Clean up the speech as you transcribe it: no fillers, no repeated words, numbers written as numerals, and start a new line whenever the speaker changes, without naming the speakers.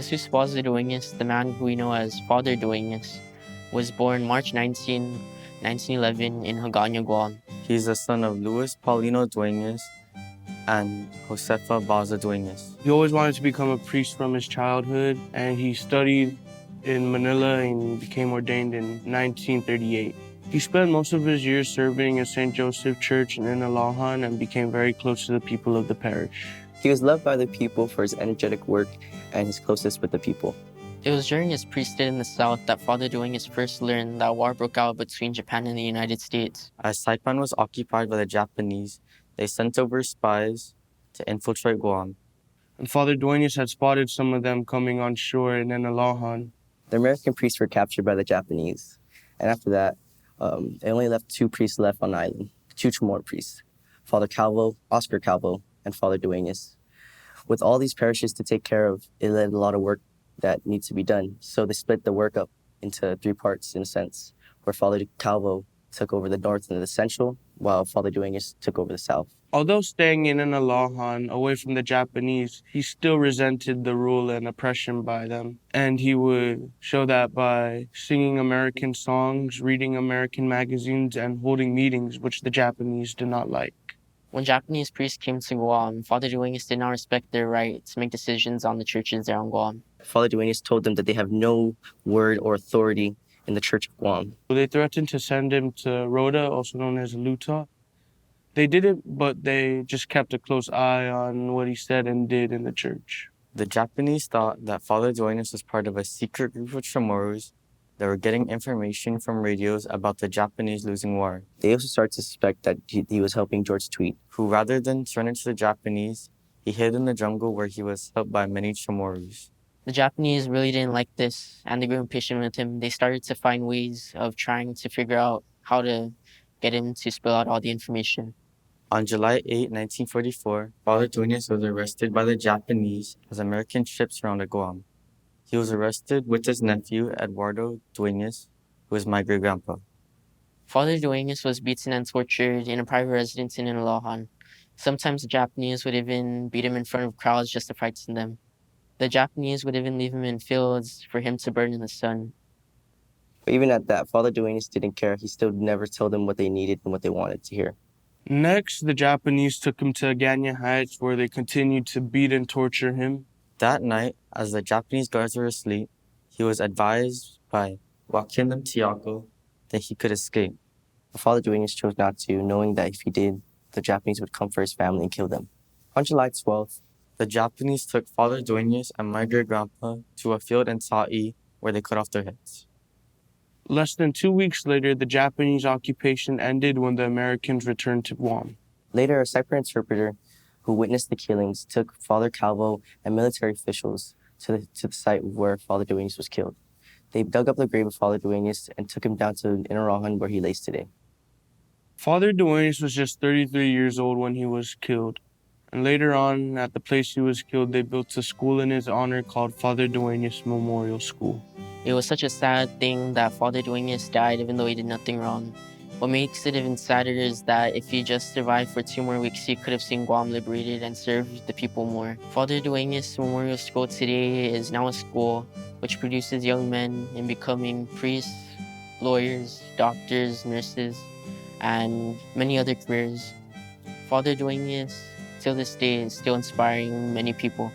Jesus Baza Dueñas, the man who we know as Father Dueñas, was born March 19, 1911 in Hagåtña, Guam.
He's the son of Luis Paulino Dueñas and Josefa Baza Dueñas.
He always wanted to become a priest from his childhood, and he studied in Manila and became ordained in 1938. He spent most of his years serving in St. Joseph Church in Inalahan and became very close to the people of the parish.
He was loved by the people for his energetic work and his closeness with the people.
It was during his priesthood in the South that Father Dueñas first learned that war broke out between Japan and the United States.
As Saipan was occupied by the Japanese, they sent over spies to infiltrate Guam.
And Father Dueñas had spotted some of them coming on shore in Inalahan.
The American priests were captured by the Japanese, and after that, they only left 2 priests left on the island, 2 Chamoru priests, Father Calvo, Oscar Calvo, and Father Dueñas. With all these parishes to take care of, it led a lot of work that needs to be done. So they split the work up into 3 parts, in a sense, where Father Calvo took over the north and the central, while Father Dueñas took over the south.
Although staying in Inalahan, away from the Japanese, he still resented the rule and oppression by them. And he would show that by singing American songs, reading American magazines, and holding meetings, which the Japanese did not like.
When Japanese priests came to Guam, Father Dueñas did not respect their right to make decisions on the churches there on Guam.
Father Dueñas told them that they have no word or authority in the Church of Guam.
They threatened to send him to Rhoda, also known as Luta. They didn't, but they just kept a close eye on what he said and did in the church.
The Japanese thought that Father Dueñas was part of a secret group of Chamorros that were getting information from radios about the Japanese losing war.
They also started to suspect that he was helping George Tweed,
who rather than surrender to the Japanese, he hid in the jungle where he was helped by many Chamorros.
The Japanese really didn't like this, and they grew impatient with him. They started to find ways of trying to figure out how to get him to spill out all the information.
On July 8, 1944, Father Dueñas was arrested by the Japanese as American ships surrounded Guam. He was arrested with his nephew, Eduardo Dueñas, who was my great-grandpa.
Father Dueñas was beaten and tortured in a private residence in Inalahan. Sometimes the Japanese would even beat him in front of crowds just to frighten them. The Japanese would even leave him in fields for him to burn in the sun.
But even at that, Father Dueñas didn't care. He still never told them what they needed and what they wanted to hear.
Next, the Japanese took him to Aganya Heights, where they continued to beat and torture him.
That night, as the Japanese guards were asleep, he was advised by Joaquin Tiago that he could escape.
But Father Dueñas chose not to, knowing that if he did, the Japanese would come for his family and kill them. On July 12th,
the Japanese took Father Dueñas and my great-grandpa to a field in Ta'i where they cut off their heads.
Less than 2 weeks later, the Japanese occupation ended when the Americans returned to Guam.
Later, a Saipan interpreter who witnessed the killings took Father Calvo and military officials to the site where Father Dueñas was killed. They dug up the grave of Father Dueñas and took him down to Inarajan, where he lays today.
Father Dueñas was just 33 years old when he was killed. And later on, at the place he was killed, they built a school in his honor called Father Dueñas Memorial School.
It was such a sad thing that Father Dueñas died even though he did nothing wrong. What makes it even sadder is that if he just survived for 2 more weeks, he could have seen Guam liberated and served the people more. Father Dueñas Memorial School today is now a school which produces young men in becoming priests, lawyers, doctors, nurses, and many other careers. Father Dueñas, till this day, is still inspiring many people.